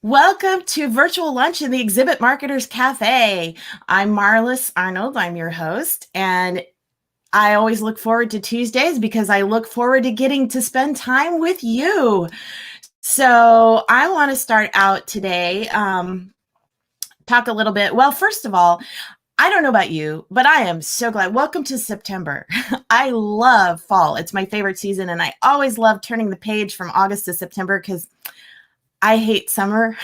Welcome to Virtual Lunch in the Exhibit Marketers Cafe. I'm Marlis Arnold. I'm your host, and I always look forward to Tuesdays because I look forward to getting to spend time with you. So I want to start out today, talk a little bit. Well, first of all, I don't know about you, but I am so glad. Welcome to September. I love fall. It's my favorite season, and I always love turning the page from August to September because I hate summer.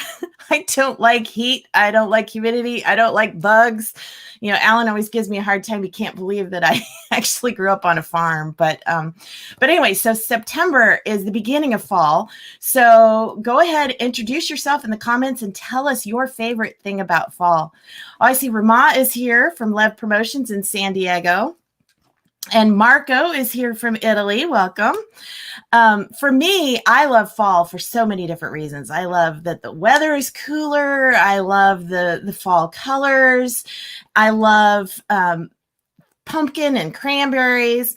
I don't like heat. I don't like humidity. I don't like bugs. You know, Alan always gives me a hard time. He can't believe that I actually grew up on a farm. But anyway, so September is the beginning of fall. So go ahead, introduce yourself in the comments and tell us your favorite thing about fall. Oh, I see Rama is here from Lev Promotions in San Diego. And Marco is here from Italy. Welcome. For me, I love fall for so many different reasons. I love that the weather is cooler. I love the fall colors. I love pumpkin and cranberries.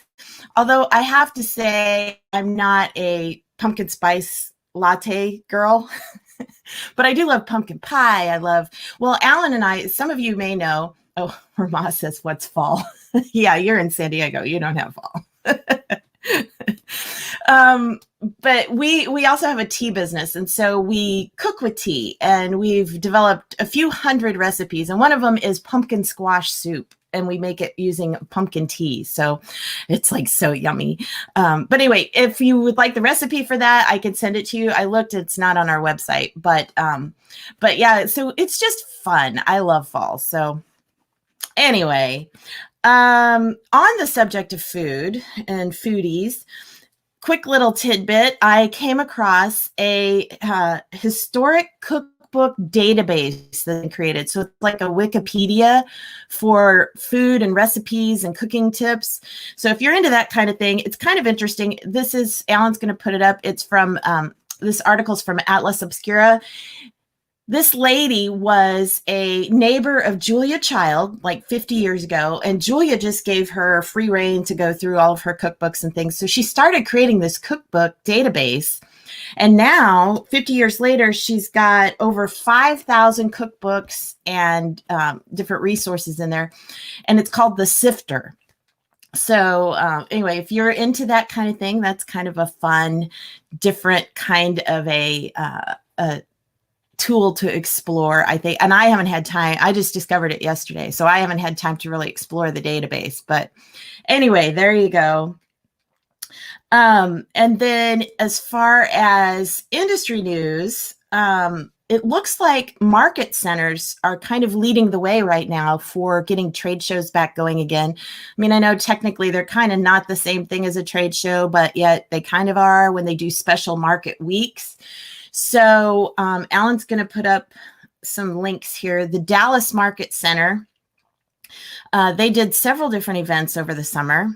Although I have to say, I'm not a pumpkin spice latte girl. But I do love pumpkin pie. Well, Alan and I, some of you may know, oh, Rama says, what's fall? Yeah, you're in San Diego. You don't have fall. But we also have a tea business, and so we cook with tea, and we've developed a few hundred recipes, and one of them is pumpkin squash soup, and we make it using pumpkin tea. So it's like so yummy. But anyway, if you would like the recipe for that, I could send it to you. I looked, it's not on our website, but yeah, so it's just fun. I love fall. So anyway, on the subject of food and foodies, quick little tidbit, I came across a historic cookbook database that I created. So it's like a Wikipedia for food and recipes and cooking tips. So if you're into that kind of thing, it's kind of interesting. Alan's going to put it up. It's from, this article's from Atlas Obscura. This lady was a neighbor of Julia Child like 50 years ago, and Julia just gave her free reign to go through all of her cookbooks and things. So she started creating this cookbook database. And now, 50 years later, she's got over 5,000 cookbooks and different resources in there. And it's called The Sifter. So anyway, if you're into that kind of thing, that's kind of a fun, different kind of a tool to explore, I think. And I haven't had time. I just discovered it yesterday, so I haven't had time to really explore the database. But anyway, there you go. And then as far as industry news, it looks like market centers are kind of leading the way right now for getting trade shows back going again. I mean, I know technically they're kind of not the same thing as a trade show, but yet they kind of are when they do special market weeks. So Alan's going to put up some links here. The Dallas Market Center, they did several different events over the summer.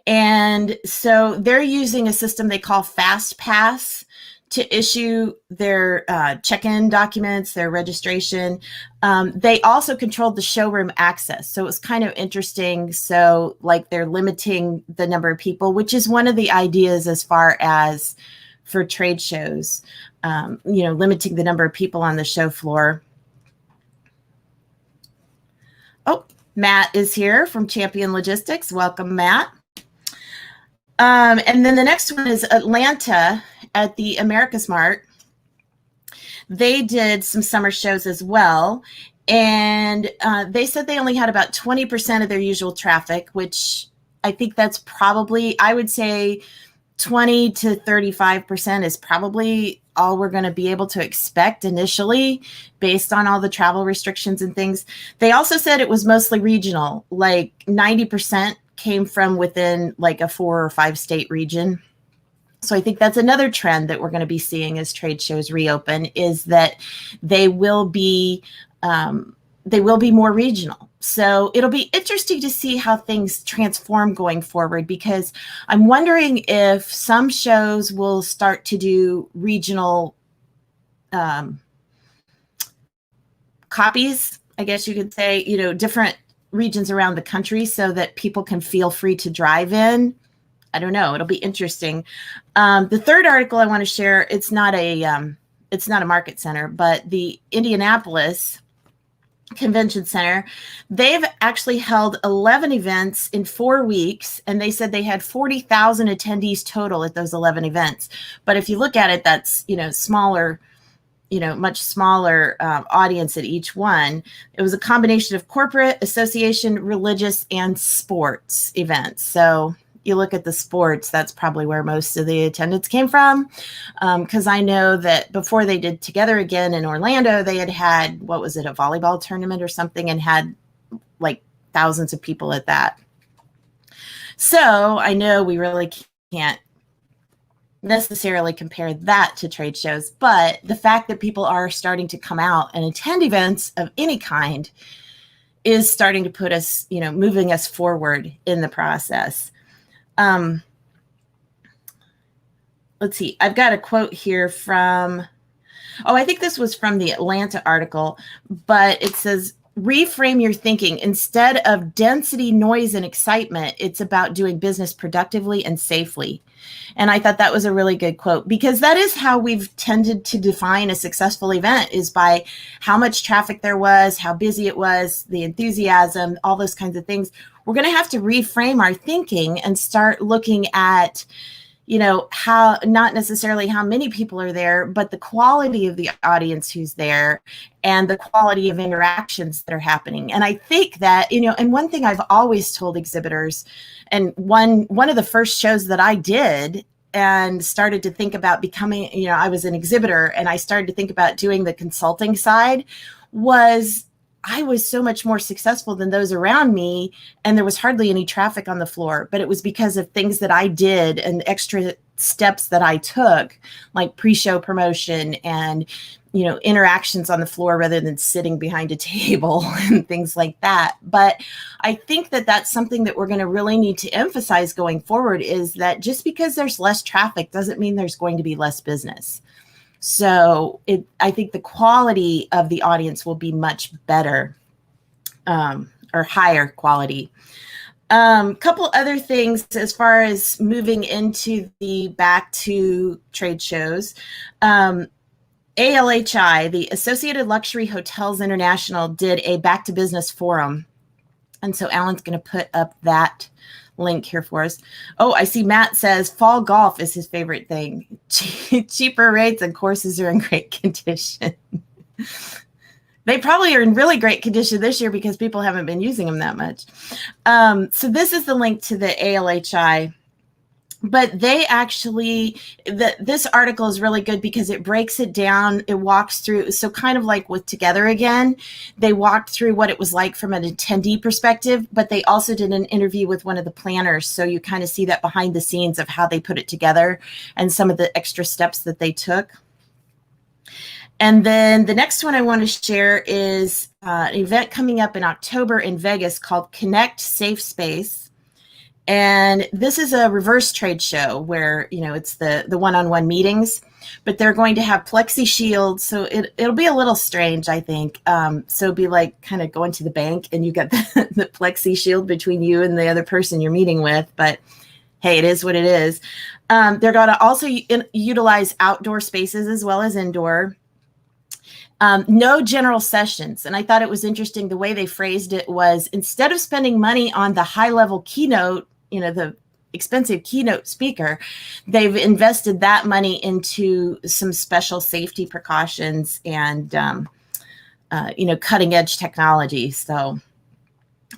And so they're using a system they call FastPass to issue their check-in documents, their registration. They also controlled the showroom access. So it was kind of interesting. So like they're limiting the number of people, which is one of the ideas as far as for trade shows, limiting the number of people on the show floor. Oh, Matt is here from Champion Logistics. Welcome, Matt. And then the next one is Atlanta at the America's Mart. They did some summer shows as well. And they said they only had about 20% of their usual traffic, which I think that's probably, I would say, 20 to 35% is probably all we're going to be able to expect initially based on all the travel restrictions and things. They also said it was mostly regional, like 90% came from within like a 4 or 5 state region. So I think that's another trend that we're going to be seeing as trade shows reopen, is that they will be more regional. So it'll be interesting to see how things transform going forward, because I'm wondering if some shows will start to do regional copies, I guess you could say, different regions around the country so that people can feel free to drive in. I don't know. It'll be interesting. The third article I want to share, it's not a it's not a market center, but the Indianapolis Convention Center, they've actually held 11 events in 4 weeks, and they said they had 40,000 attendees total at those 11 events. But if you look at it, that's, smaller, much smaller audience at each one. It was a combination of corporate, association, religious, and sports events. So you look at the sports, that's probably where most of the attendance came from. Because I know that before they did Together Again in Orlando, they had, what was it, a volleyball tournament or something, and had like thousands of people at that. So I know we really can't necessarily compare that to trade shows, but the fact that people are starting to come out and attend events of any kind is starting to put us, moving us forward in the process. Let's see, I've got a quote here from, I think this was from the Atlanta article, but it says, reframe your thinking. Instead of density, noise, and excitement, it's about doing business productively and safely. And I thought that was a really good quote, because that is how we've tended to define a successful event, is by how much traffic there was, how busy it was, the enthusiasm, all those kinds of things. We're going to have to reframe our thinking and start looking at, how, not necessarily how many people are there, but the quality of the audience who's there and the quality of interactions that are happening. And I think that, and one thing I've always told exhibitors, and one of the first shows that I did and started to think about becoming, I was an exhibitor and I started to think about doing the consulting side, was I was so much more successful than those around me, and there was hardly any traffic on the floor, but it was because of things that I did and extra steps that I took, like pre-show promotion and, interactions on the floor rather than sitting behind a table and things like that. But I think that that's something that we're going to really need to emphasize going forward, is that just because there's less traffic doesn't mean there's going to be less business. So I think the quality of the audience will be much better, or higher quality. Couple other things as far as moving into the back to trade shows. ALHI, the Associated Luxury Hotels International, did a back to business forum. And so Alan's going to put up that link here for us. Oh, I see Matt says fall golf is his favorite thing. Cheaper rates and courses are in great condition. They probably are in really great condition this year because people haven't been using them that much. So this is the link to the ALHI. But they actually, this article is really good because it breaks it down. It walks through, so kind of like with Together Again, they walked through what it was like from an attendee perspective, but they also did an interview with one of the planners. So you kind of see that behind the scenes of how they put it together and some of the extra steps that they took. And then the next one I want to share is an event coming up in October in Vegas called Connect Safe Space. And this is a reverse trade show where, it's the one-on-one meetings, but they're going to have plexi shields. So it'll be a little strange, I think. So it'll be like kind of going to the bank and you got the plexi shield between you and the other person you're meeting with. But hey, it is what it is. They're going to also utilize outdoor spaces as well as indoor. No general sessions. And I thought it was interesting. The way they phrased it was, instead of spending money on the high-level keynote, the expensive keynote speaker, they've invested that money into some special safety precautions and, cutting edge technology. So,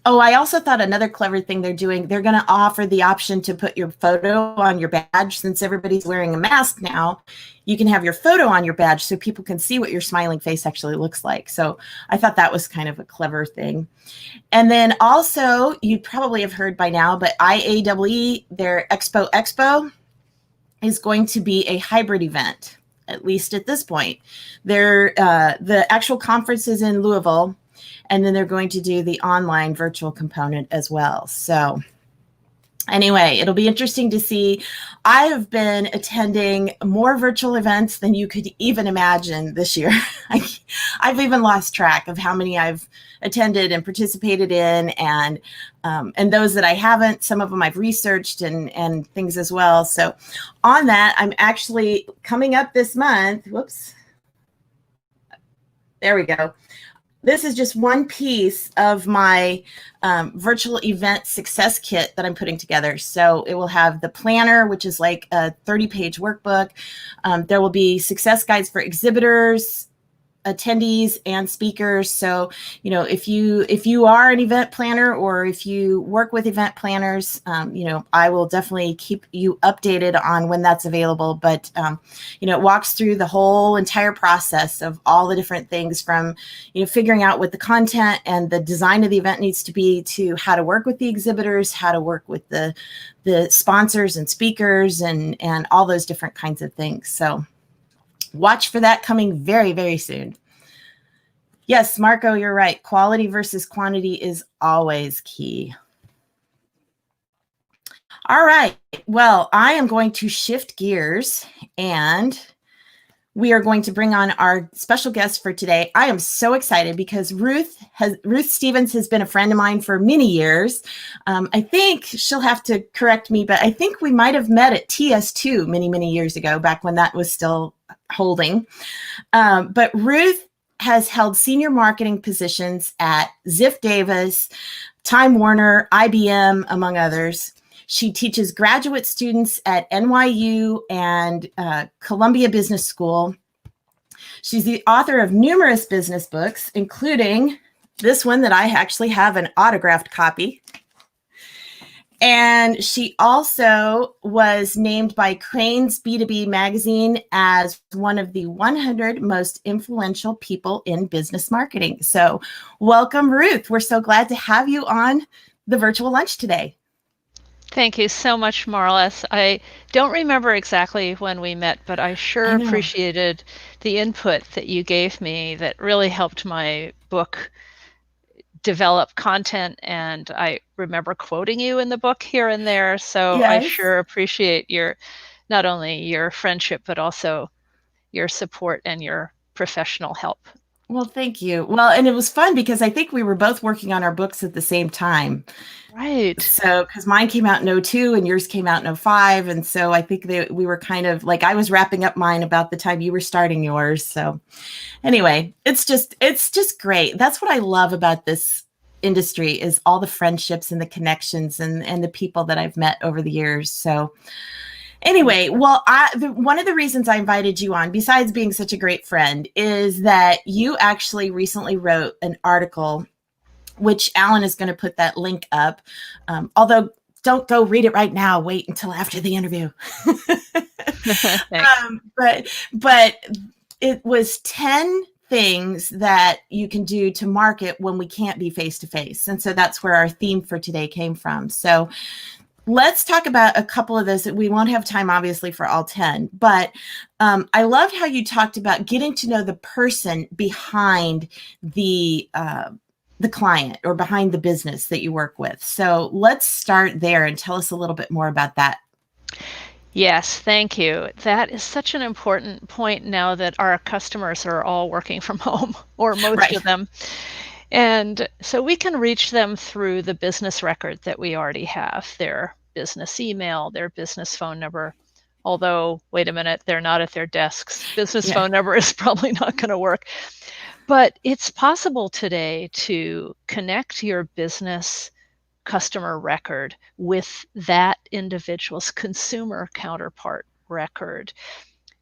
I also thought another clever thing they're doing, they're going to offer the option to put your photo on your badge. Since everybody's wearing a mask now, you can have your photo on your badge so people can see what your smiling face actually looks like. So I thought that was kind of a clever thing. And then also, you probably have heard by now, but IAEE, their Expo is going to be a hybrid event, at least at this point. The actual conference is in Louisville, and then they're going to do the online virtual component as well. So anyway, it'll be interesting to see. I have been attending more virtual events than you could even imagine this year. I've even lost track of how many I've attended and participated in, and those that I haven't, some of them I've researched and things as well. So on that, I'm actually coming up this month. Whoops. There we go. This is just one piece of my virtual event success kit that I'm putting together. So it will have the planner, which is like a 30-page workbook. There will be success guides for exhibitors, attendees, and speakers. So, if you are an event planner or if you work with event planners, I will definitely keep you updated on when that's available. But it walks through the whole entire process of all the different things from figuring out what the content and the design of the event needs to be, to how to work with the exhibitors, how to work with the sponsors and speakers, and all those different kinds of things. So watch for that coming very, very soon. Yes, Marco, you're right. Quality versus quantity is always key. All right. Well, I am going to shift gears, and we are going to bring on our special guest for today. I am so excited because Ruth Stevens has been a friend of mine for many years. I think she'll have to correct me, but I think we might have met at TS2 many, many years ago, back when that was still holding. But Ruth has held senior marketing positions at Ziff Davis, Time Warner, IBM, among others. She teaches graduate students at NYU and Columbia Business School. She's the author of numerous business books, including this one that I actually have an autographed copy. And she also was named by Crain's B2B magazine as one of the 100 most influential people in business marketing. So welcome, Ruth. We're so glad to have you on the virtual lunch today. Thank you so much, Marlis. I don't remember exactly when we met, but I sure appreciated the input that you gave me that really helped my book develop content, and I remember quoting you in the book here and there. So yes. I sure appreciate not only your friendship, but also your support and your professional help. Well, thank you. Well, and it was fun because I think we were both working on our books at the same time. Right. So, because mine came out in 2002 and yours came out in 2005. And so I think we were kind of like, I was wrapping up mine about the time you were starting yours. So anyway, it's just great. That's what I love about this industry, is all the friendships and the connections and the people that I've met over the years. So anyway, well, one of the reasons I invited you on, besides being such a great friend, is that you actually recently wrote an article, which Alan is going to put that link up. Although don't go read it right now. Wait until after the interview. But it was 10 things that you can do to market when we can't be face-to-face. And so that's where our theme for today came from. So let's talk about a couple of those. We won't have time, obviously, for all 10, but I loved how you talked about getting to know the person behind the client or behind the business that you work with. So let's start there and tell us a little bit more about that. Yes, thank you. That is such an important point now that our customers are all working from home, or most of them. And so we can reach them through the business record that we already have, their business email, their business phone number. Although, wait a minute, they're not at their desks. Business phone number is probably not going to work. But it's possible today to connect your business customer record with that individual's consumer counterpart record.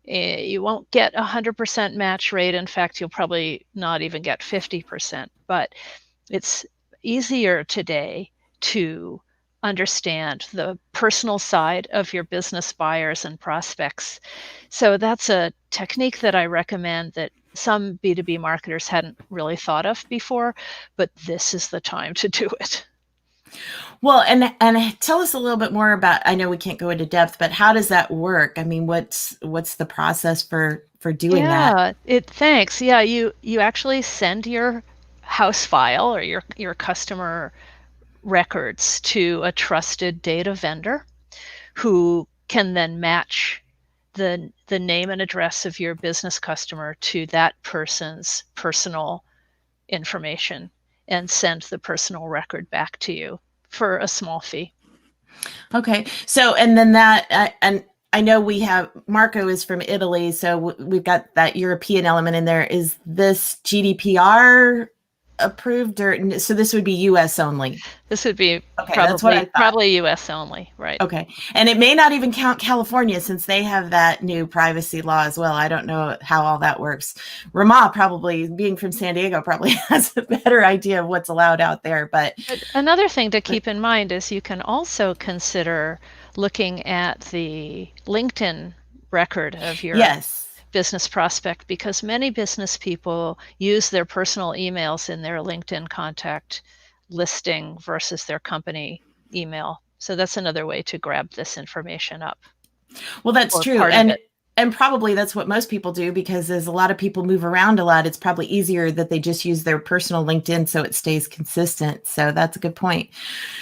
You won't get 100% match rate. In fact, you'll probably not even get 50%, but it's easier today to understand the personal side of your business buyers and prospects. So that's a technique that I recommend that some B2B marketers hadn't really thought of before, but this is the time to do it. Well, and tell us a little bit more about, I know we can't go into depth, but how does that work? I mean, what's the process for doing that? Thanks. Yeah, you actually send your house file or your customer records to a trusted data vendor who can then match the name and address of your business customer to that person's personal information and send the personal record back to you for a small fee. Okay. So, and then that, and I know we have Marco is from Italy, so we've got that European element in there. Is this GDPR approved, or so this would be US only? This would be Okay, that's what I thought. probably US only, right? Okay. And it may not even count California since they have that new privacy law as well. I don't know how all that works. Rama probably, being from San Diego, probably has a better idea of what's allowed out there. But another thing to keep in mind is you can also consider looking at the LinkedIn record of your yes. business prospect, because many business people use their personal emails in their LinkedIn contact listing versus their company email. So that's another way to grab this information up. Well, that's Or true. part of it. And probably that's what most people do, because as a lot of people move around a lot, it's probably easier that they just use their personal LinkedIn so it stays consistent. So that's a good point.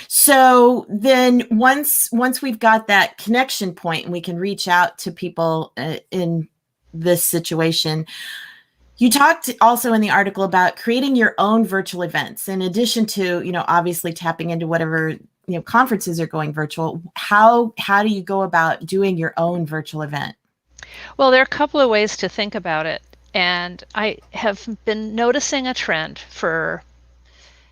So then once we've got that connection point and we can reach out to people in this situation, you talked also in the article about creating your own virtual events in addition to, obviously tapping into whatever, conferences are going virtual. How do you go about doing your own virtual event? Well, there are a couple of ways to think about it. And I have been noticing a trend for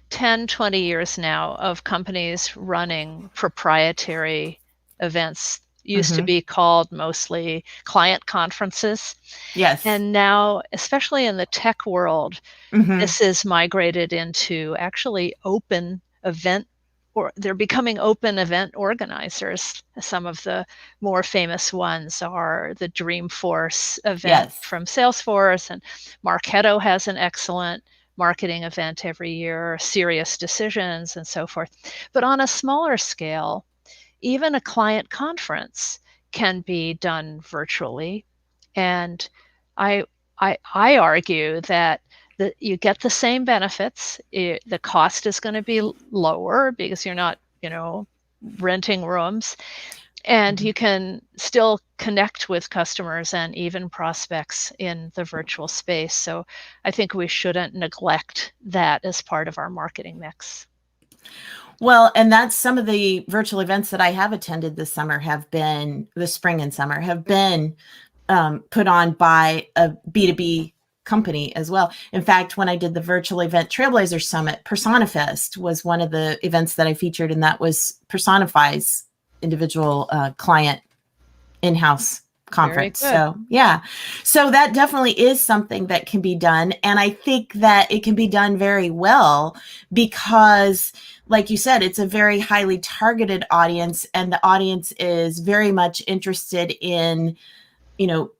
10, 20 years now of companies running proprietary events. Used to be called mostly client conferences. Yes. And now, especially in the tech world, this is migrated into actually open event, or they're becoming open event organizers. Some of the more famous ones are the Dreamforce event from Salesforce, and Marketo has an excellent marketing event every year, Serious Decisions, and so forth. But on a smaller scale, even a client conference can be done virtually. And I argue that you get the same benefits. The cost is going to be lower because you're not, renting rooms, and you can still connect with customers and even prospects in the virtual space. So I think we shouldn't neglect that as part of our marketing mix. Well, and that's some of the virtual events that I have attended this spring and summer, have been put on by a B2B company as well. In fact, when I did the virtual event Trailblazer Summit, PersoniFest was one of the events that I featured, and that was Personify's individual client in-house conference. So yeah, so that definitely is something that can be done. And I think that it can be done very well because, like you said, it's a very highly targeted audience, and the audience is very much interested in,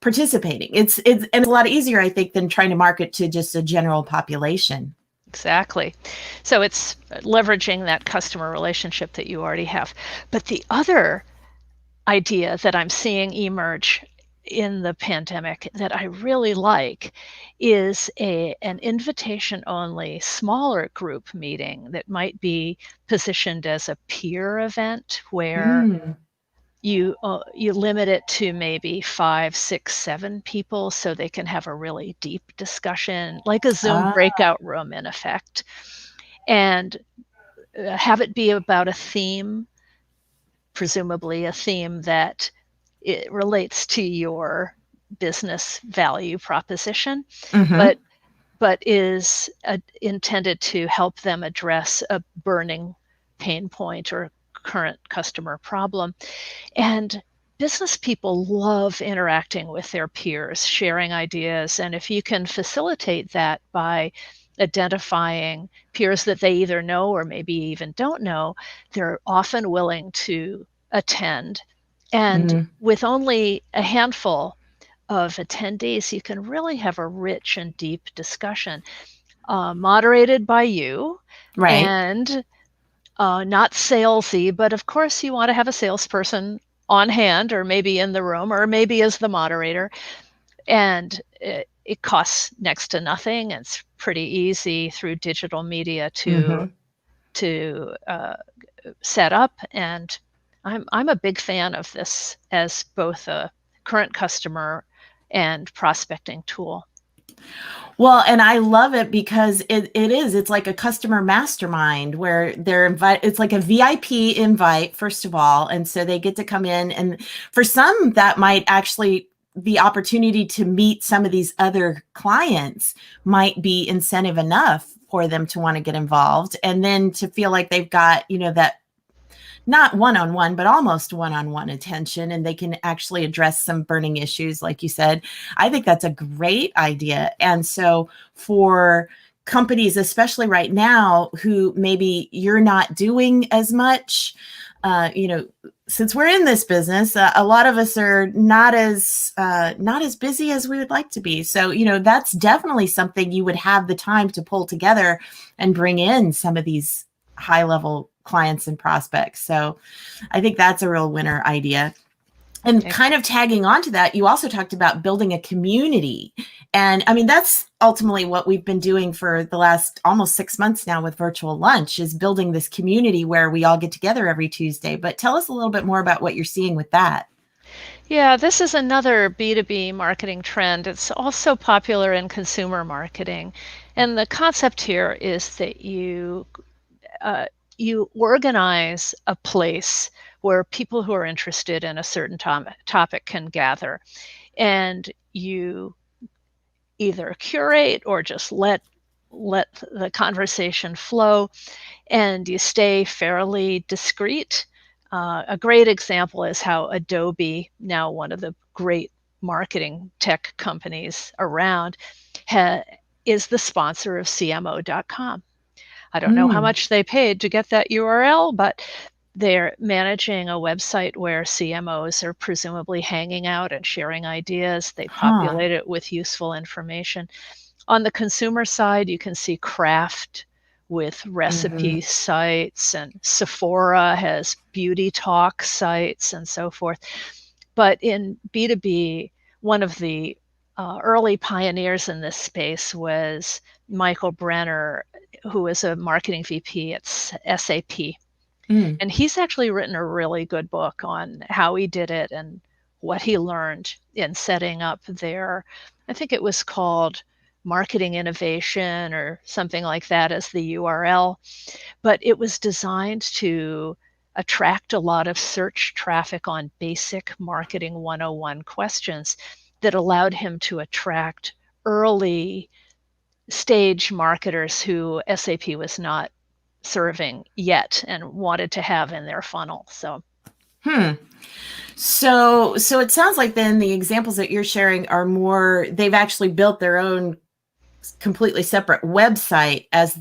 participating. It's a lot easier, I think, than trying to market to just a general population. Exactly. So it's leveraging that customer relationship that you already have. But the other idea that I'm seeing emerge in the pandemic that I really like is an invitation only smaller group meeting that might be positioned as a peer event where you limit it to maybe 5, 6, 7 people so they can have a really deep discussion, like a Zoom breakout room in effect, and have it be about a theme, presumably a theme that it relates to your business value proposition, but is intended to help them address a burning pain point or current customer problem. And business people love interacting with their peers, sharing ideas. And if you can facilitate that by identifying peers that they either know or maybe even don't know, they're often willing to attend. And with only a handful of attendees, you can really have a rich and deep discussion, moderated by you, and not salesy, but of course you want to have a salesperson on hand, or maybe in the room, or maybe as the moderator. And it costs next to nothing. It's pretty easy through digital media to set up. And I'm a big fan of this as both a current customer and prospecting tool. Well, and I love it because it's like a customer mastermind where they're invited. It's like a VIP invite, first of all. And so they get to come in. And for some, that might actually, the opportunity to meet some of these other clients might be incentive enough for them to want to get involved. And then to feel like they've got, that not one-on-one, but almost one-on-one attention, and they can actually address some burning issues, like you said. I think that's a great idea. And so for companies, especially right now, who maybe you're not doing as much, since we're in this business, a lot of us are not as busy as we would like to be. So, that's definitely something you would have the time to pull together and bring in some of these high level clients and prospects. So I think that's a real winner idea. And kind of tagging on to that, you also talked about building a community. And I mean, that's ultimately what we've been doing for the last almost 6 months now with Virtual Lunch, is building this community where we all get together every Tuesday. But tell us a little bit more about what you're seeing with that. Yeah, this is another B2B marketing trend. It's also popular in consumer marketing. And the concept here is that you organize a place where people who are interested in a certain topic can gather, and you either curate or just let the conversation flow, and you stay fairly discreet. A great example is how Adobe, now one of the great marketing tech companies around, is the sponsor of CMO.com. I don't know how much they paid to get that URL, but they're managing a website where CMOs are presumably hanging out and sharing ideas. They populate it with useful information. On the consumer side, you can see Kraft with recipe sites, and Sephora has beauty talk sites and so forth. But in B2B, one of the early pioneers in this space was Michael Brenner, who is a marketing VP at SAP. And he's actually written a really good book on how he did it and what he learned in setting up their, I think it was called Marketing Innovation or something like that as the URL. But it was designed to attract a lot of search traffic on basic marketing 101 questions that allowed him to attract early stage marketers who SAP was not serving yet and wanted to have in their funnel. So it sounds like then the examples that you're sharing are more, they've actually built their own completely separate website as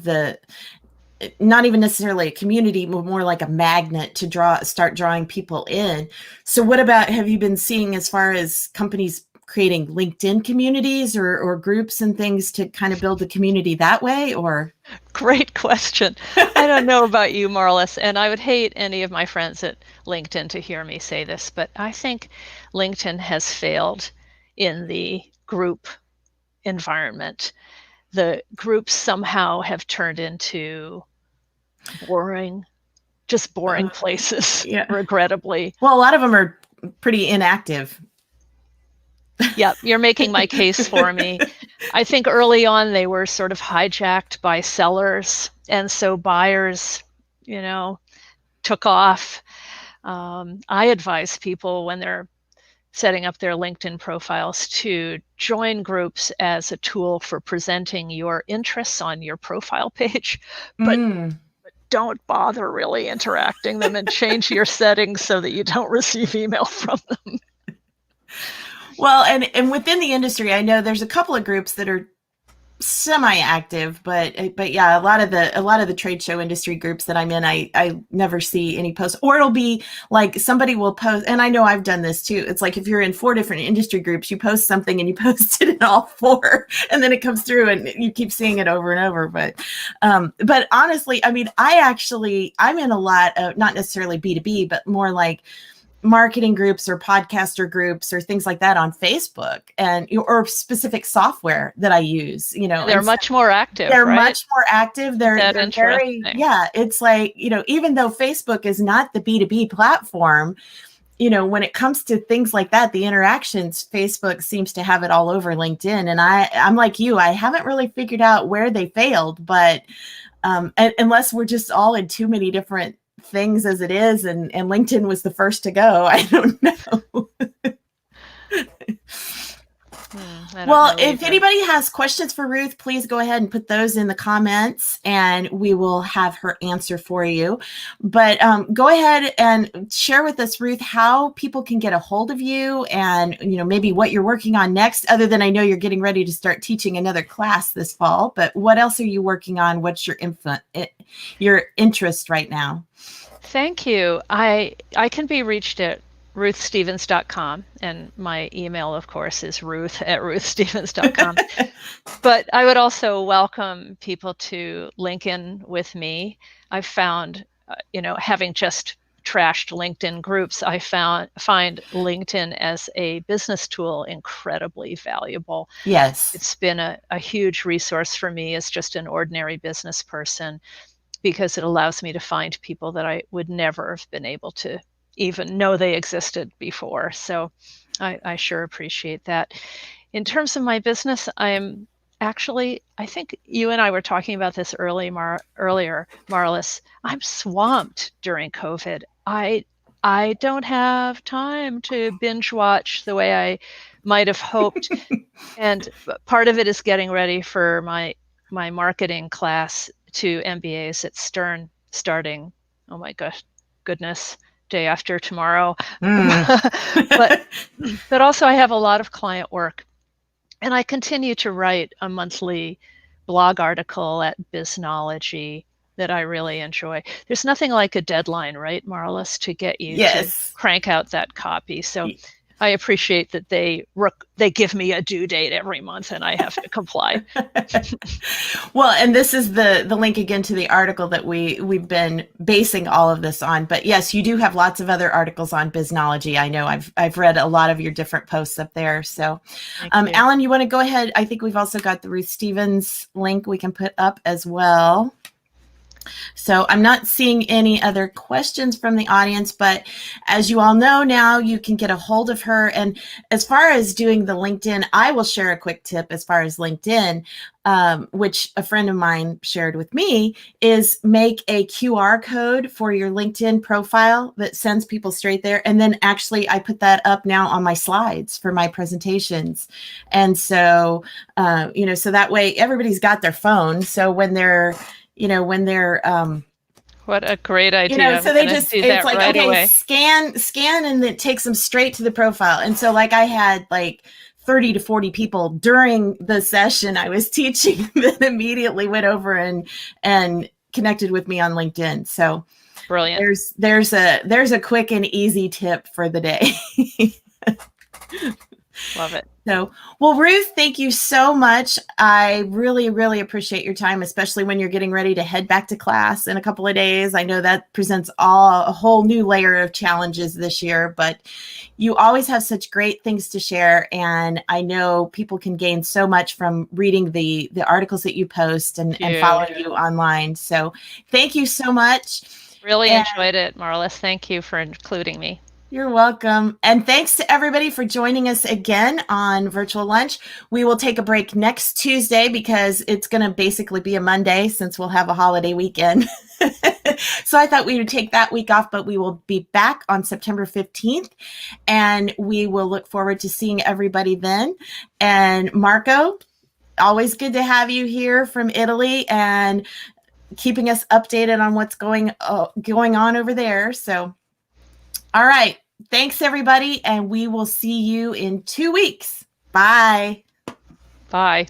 not even necessarily a community, but more like a magnet to start drawing people in. So what about, have you been seeing as far as companies creating LinkedIn communities or groups and things to kind of build the community that way? Or great question. I don't know about you, Marlis, and I would hate any of my friends at LinkedIn to hear me say this, but I think LinkedIn has failed in the group environment. The groups somehow have turned into boring places, regrettably. Well, a lot of them are pretty inactive. Yeah, you're making my case for me. I think early on they were sort of hijacked by sellers, and so buyers, took off. I advise people when they're setting up their LinkedIn profiles to join groups as a tool for presenting your interests on your profile page, but don't bother really interacting them, and change your settings so that you don't receive email from them. Well, and within the industry, I know there's a couple of groups that are semi-active, but yeah, a lot of the trade show industry groups that I'm in, I never see any posts, or it'll be like somebody will post, and I know I've done this too. It's like if you're in 4 different industry groups, you post something and you post it in all 4, and then it comes through and you keep seeing it over and over. But honestly, I mean, I'm in a lot of, not necessarily B2B, but more like marketing groups or podcaster groups or things like that on Facebook, or specific software that I use, They're much more active. They're right? much more active. They're very, it's like, even though Facebook is not the B2B platform, when it comes to things like that, the interactions, Facebook seems to have it all over LinkedIn. And I'm like you, I haven't really figured out where they failed, but unless we're just all in too many different things as it is, and LinkedIn was the first to go, I don't know. Well, if anybody has questions for Ruth, please go ahead and put those in the comments and we will have her answer for you. But go ahead and share with us, Ruth, how people can get a hold of you and, maybe what you're working on next, other than I know you're getting ready to start teaching another class this fall, but what else are you working on? What's your interest right now? Thank you. I can be reached at ruthstevens.com, and my email, of course, is ruth@ruthstevens.com. But I would also welcome people to link in with me. I've found, having just trashed LinkedIn groups, I find LinkedIn as a business tool incredibly valuable. Yes. It's been a huge resource for me as just an ordinary business person, because it allows me to find people that I would never have been able to even know they existed before. So I sure appreciate that. In terms of my business, I'm actually, I think you and I were talking about this earlier, Marlis. I'm swamped during COVID. I don't have time to binge watch the way I might have hoped. And part of it is getting ready for my marketing class to MBAs at Stern starting, oh my goodness, day after tomorrow. but also I have a lot of client work, and I continue to write a monthly blog article at Biznology that I really enjoy. There's nothing like a deadline, right, Marlis, to get you to crank out that copy. So I appreciate that they give me a due date every month and I have to comply. Well, and this is the link again to the article that we've been basing all of this on. But yes, you do have lots of other articles on Biznology. I know I've read a lot of your different posts up there. So, Alan, you want to go ahead? I think we've also got the Ruth Stevens link we can put up as well. So I'm not seeing any other questions from the audience, but as you all know now, you can get a hold of her. And as far as doing the LinkedIn, I will share a quick tip as far as LinkedIn, which a friend of mine shared with me, is make a QR code for your LinkedIn profile that sends people straight there. And then actually I put that up now on my slides for my presentations. And so, so that way everybody's got their phone. So when they're what a great idea. So they just, it's like, right, okay, scan, and it takes them straight to the profile. And so like I had like 30 to 40 people during the session I was teaching that immediately went over and connected with me on LinkedIn. So brilliant. There's a quick and easy tip for the day. Love it. So, well, Ruth, thank you so much. I really, really appreciate your time, especially when you're getting ready to head back to class in a couple of days. I know that presents a whole new layer of challenges this year, but you always have such great things to share. And I know people can gain so much from reading the articles that you post and following you online. So thank you so much. Really enjoyed it, Marlis. Thank you for including me. You're welcome. And thanks to everybody for joining us again on Virtual Lunch. We will take a break next Tuesday because it's going to basically be a Monday since we'll have a holiday weekend. So I thought we would take that week off, but we will be back on September 15th and we will look forward to seeing everybody then. And Marco, always good to have you here from Italy and keeping us updated on what's going on over there. So, all right. Thanks, everybody. And we will see you in 2 weeks. Bye. Bye.